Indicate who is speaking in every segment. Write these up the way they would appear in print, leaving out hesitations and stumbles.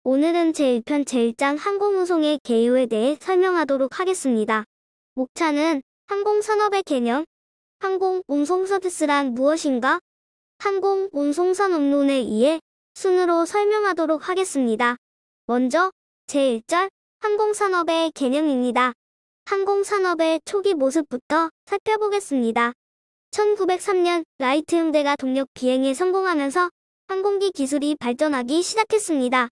Speaker 1: 오늘은 제1편 제1장 항공운송의 개요에 대해 설명하도록 하겠습니다. 목차는 항공산업의 개념, 항공운송 서비스란 무엇인가? 항공운송산업론에 의해 순으로 설명하도록 하겠습니다. 먼저 제1절 항공산업의 개념입니다. 항공산업의 초기 모습부터 살펴보겠습니다. 1903년 라이트 형제가 동력 비행에 성공하면서 항공기 기술이 발전하기 시작했습니다.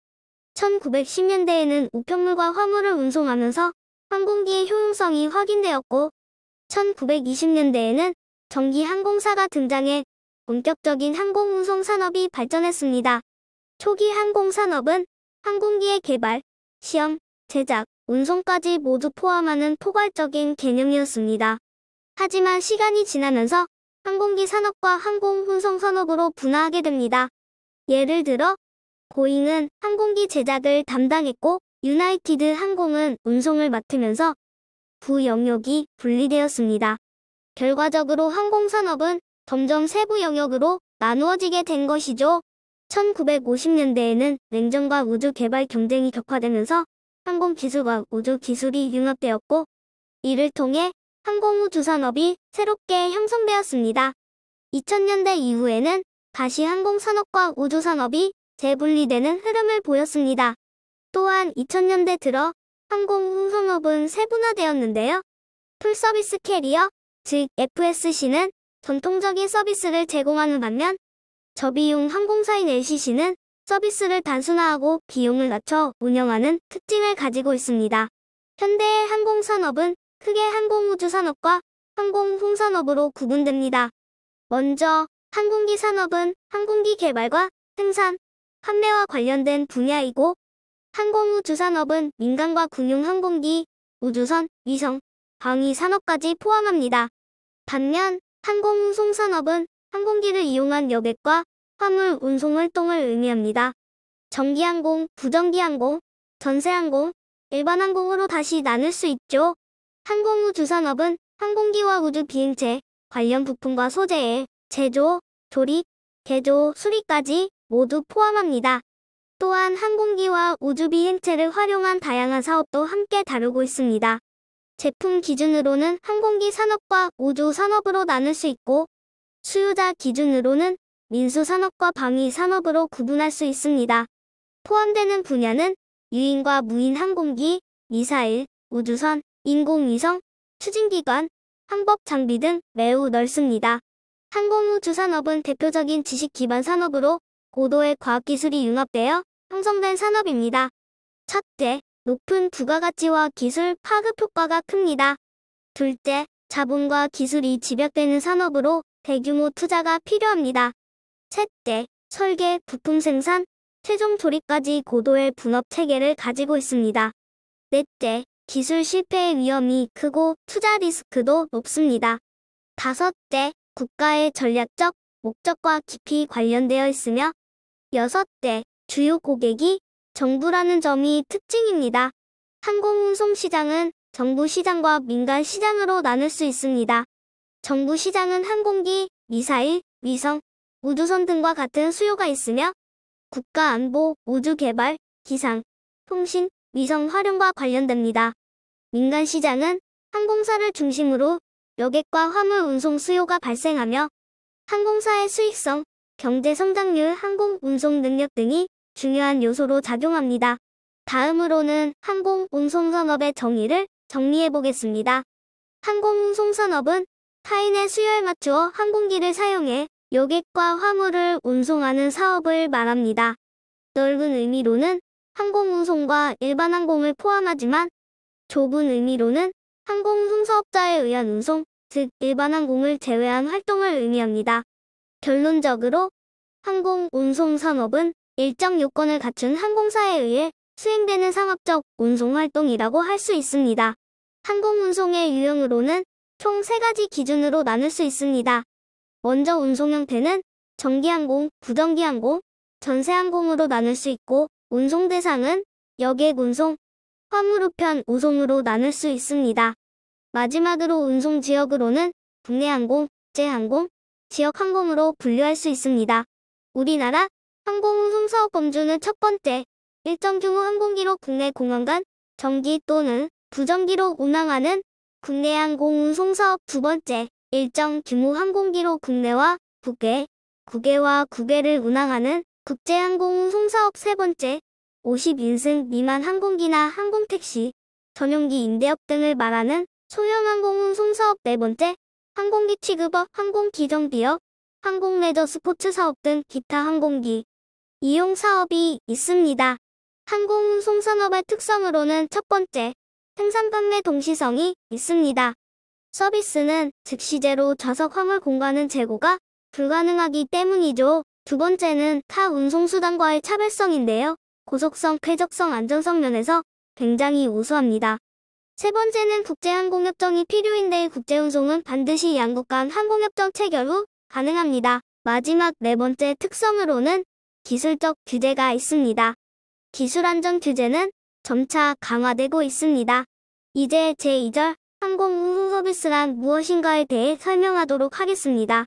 Speaker 1: 1910년대에는 우편물과 화물을 운송하면서 항공기의 효용성이 확인되었고 1920년대에는 전기 항공사가 등장해 본격적인 항공운송 산업이 발전했습니다. 초기 항공산업은 항공기의 개발, 시험, 제작, 운송까지 모두 포함하는 포괄적인 개념이었습니다. 하지만 시간이 지나면서 항공기 산업과 항공운송 산업으로 분화하게 됩니다. 예를 들어 보잉은 항공기 제작을 담당했고 유나이티드 항공은 운송을 맡으면서 부 영역이 분리되었습니다. 결과적으로 항공산업은 점점 세부 영역으로 나누어지게 된 것이죠. 1950년대에는 냉전과 우주 개발 경쟁이 격화되면서 항공기술과 우주기술이 융합되었고 이를 통해 항공우주산업이 새롭게 형성되었습니다. 2000년대 이후에는 다시 항공산업과 우주산업이 재분리되는 흐름을 보였습니다. 또한 2000년대 들어 항공운송업은 세분화되었는데요. 풀서비스 캐리어, 즉 FSC는 전통적인 서비스를 제공하는 반면 저비용 항공사인 LCC는 서비스를 단순화하고 비용을 낮춰 운영하는 특징을 가지고 있습니다. 현대의 항공산업은 크게 항공우주산업과 항공홍산업으로 구분됩니다. 먼저 항공기 산업은 항공기 개발과 생산, 판매와 관련된 분야이고 항공우주산업은 민간과 군용 항공기, 우주선, 위성, 방위 산업까지 포함합니다. 반면 항공운송산업은 항공기를 이용한 여객과 화물 운송 활동을 의미합니다. 전기항공, 부전기항공, 전세항공, 일반항공으로 다시 나눌 수 있죠. 항공우주산업은 항공기와 우주 비행체, 관련 부품과 소재의 제조, 조립, 개조, 수리까지 모두 포함합니다. 또한 항공기와 우주 비행체를 활용한 다양한 사업도 함께 다루고 있습니다. 제품 기준으로는 항공기 산업과 우주 산업으로 나눌 수 있고 수요자 기준으로는 민수 산업과 방위 산업으로 구분할 수 있습니다. 포함되는 분야는 유인과 무인 항공기, 미사일, 우주선, 인공위성, 추진기관, 항법 장비 등 매우 넓습니다. 항공우주산업은 대표적인 지식 기반 산업으로 고도의 과학기술이 융합되어 형성된 산업입니다. 첫째, 높은 부가가치와 기술 파급 효과가 큽니다. 둘째, 자본과 기술이 집약되는 산업으로 대규모 투자가 필요합니다. 셋째, 설계, 부품 생산, 최종 조립까지 고도의 분업 체계를 가지고 있습니다. 넷째, 기술 실패의 위험이 크고 투자 리스크도 높습니다. 다섯째, 국가의 전략적 목적과 깊이 관련되어 있으며 여섯째, 주요 고객이 정부라는 점이 특징입니다. 항공운송 시장은 정부 시장과 민간 시장으로 나눌 수 있습니다. 정부 시장은 항공기, 미사일, 위성, 우주선 등과 같은 수요가 있으며 국가 안보, 우주 개발, 기상, 통신, 위성 활용과 관련됩니다. 민간 시장은 항공사를 중심으로 여객과 화물 운송 수요가 발생하며 항공사의 수익성, 경제 성장률, 항공 운송 능력 등이 중요한 요소로 작용합니다. 다음으로는 항공운송산업의 정의를 정리해 보겠습니다. 항공운송산업은 타인의 수요에 맞추어 항공기를 사용해 여객과 화물을 운송하는 사업을 말합니다. 넓은 의미로는 항공운송과 일반 항공을 포함하지만 좁은 의미로는 항공운송 사업자에 의한 운송, 즉 일반 항공을 제외한 활동을 의미합니다. 결론적으로 항공운송산업은 일정 요건을 갖춘 항공사에 의해 수행되는 상업적 운송활동이라고 할 수 있습니다. 항공운송의 유형으로는 총 3가지 기준으로 나눌 수 있습니다. 먼저 운송 형태는 전기항공, 부전기항공, 전세항공으로 나눌 수 있고 운송 대상은 여객 운송, 화물 우편 우송으로 나눌 수 있습니다. 마지막으로 운송 지역으로는 국내항공, 국제항공, 지역항공으로 분류할 수 있습니다. 우리나라 항공운송사업 범주는 첫 번째, 일정 규모 항공기로 국내 공항 간 정기 또는 부정기로 운항하는 국내 항공운송 사업 두 번째, 일정 규모 항공기로 국내와 국외, 국외와 국외를 운항하는 국제항공운송 사업 세 번째, 50인승 미만 항공기나 항공택시, 전용기 임대업 등을 말하는 소형 항공운송 사업 네 번째, 항공기 취급업, 항공기정비업, 항공레저 스포츠 사업 등 기타 항공기 이용 사업이 있습니다. 항공운송 산업의 특성으로는 첫 번째, 생산 판매 동시성이 있습니다. 서비스는 즉시제로 좌석 화물 공간은 재고가 불가능하기 때문이죠. 두 번째는 타 운송수단과의 차별성인데요. 고속성, 쾌적성, 안전성 면에서 굉장히 우수합니다. 세 번째는 국제항공협정이 필요인데 국제운송은 반드시 양국 간 항공협정 체결 후 가능합니다. 마지막 네 번째 특성으로는 기술적 규제가 있습니다. 기술 안전 규제는 점차 강화되고 있습니다. 이제 제2절 항공운송 서비스란 무엇인가에 대해 설명하도록 하겠습니다.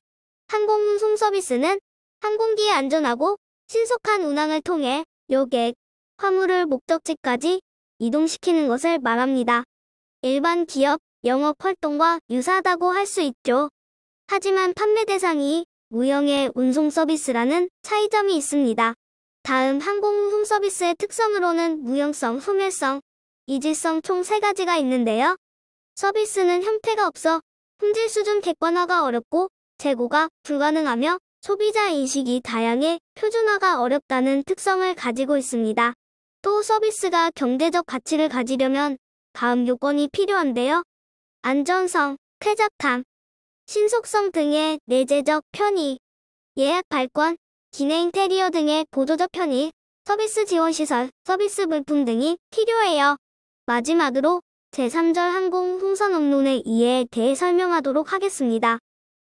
Speaker 1: 항공운송 서비스는 항공기의 안전하고 신속한 운항을 통해 여객, 화물을 목적지까지 이동시키는 것을 말합니다. 일반 기업, 영업 활동과 유사하다고 할 수 있죠. 하지만 판매 대상이 무형의 운송 서비스라는 차이점이 있습니다. 다음 항공운송 서비스의 특성으로는 무형성, 소멸성, 이질성 총 세 가지가 있는데요. 서비스는 형태가 없어 품질 수준 객관화가 어렵고 재고가 불가능하며 소비자 인식이 다양해 표준화가 어렵다는 특성을 가지고 있습니다. 또 서비스가 경제적 가치를 가지려면 다음 요건이 필요한데요. 안전성, 쾌적함, 신속성 등의 내재적 편의, 예약 발권, 기내 인테리어 등의 보조적 편의, 서비스 지원 시설, 서비스 물품 등이 필요해요. 마지막으로 제3절 항공운송산업론의 이해에 대해 설명하도록 하겠습니다.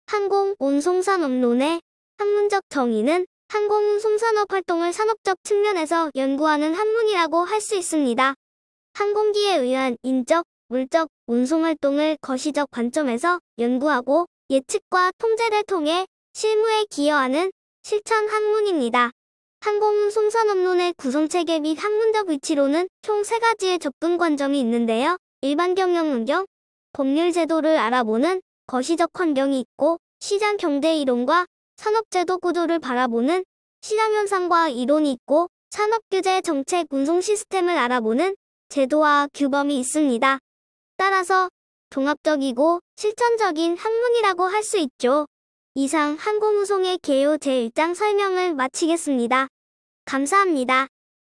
Speaker 1: 항공운송산업론의 학문적 정의는 항공운송산업 활동을 산업적 측면에서 연구하는 학문이라고 할 수 있습니다. 항공기에 의한 인적, 물적, 운송활동을 거시적 관점에서 연구하고 예측과 통제를 통해 실무에 기여하는 실천 학문입니다. 항공운송산업론의 구성체계 및 학문적 위치로는 총 세 가지의 접근 관점이 있는데요. 일반 경영 환경, 법률 제도를 알아보는 거시적 환경이 있고 시장 경제 이론과 산업제도 구조를 바라보는 시장현상과 이론이 있고 산업규제 정책 운송 시스템을 알아보는 제도와 규범이 있습니다. 따라서 종합적이고 실천적인 학문이라고 할 수 있죠. 이상 항공운송의 개요 제1장 설명을 마치겠습니다. 감사합니다.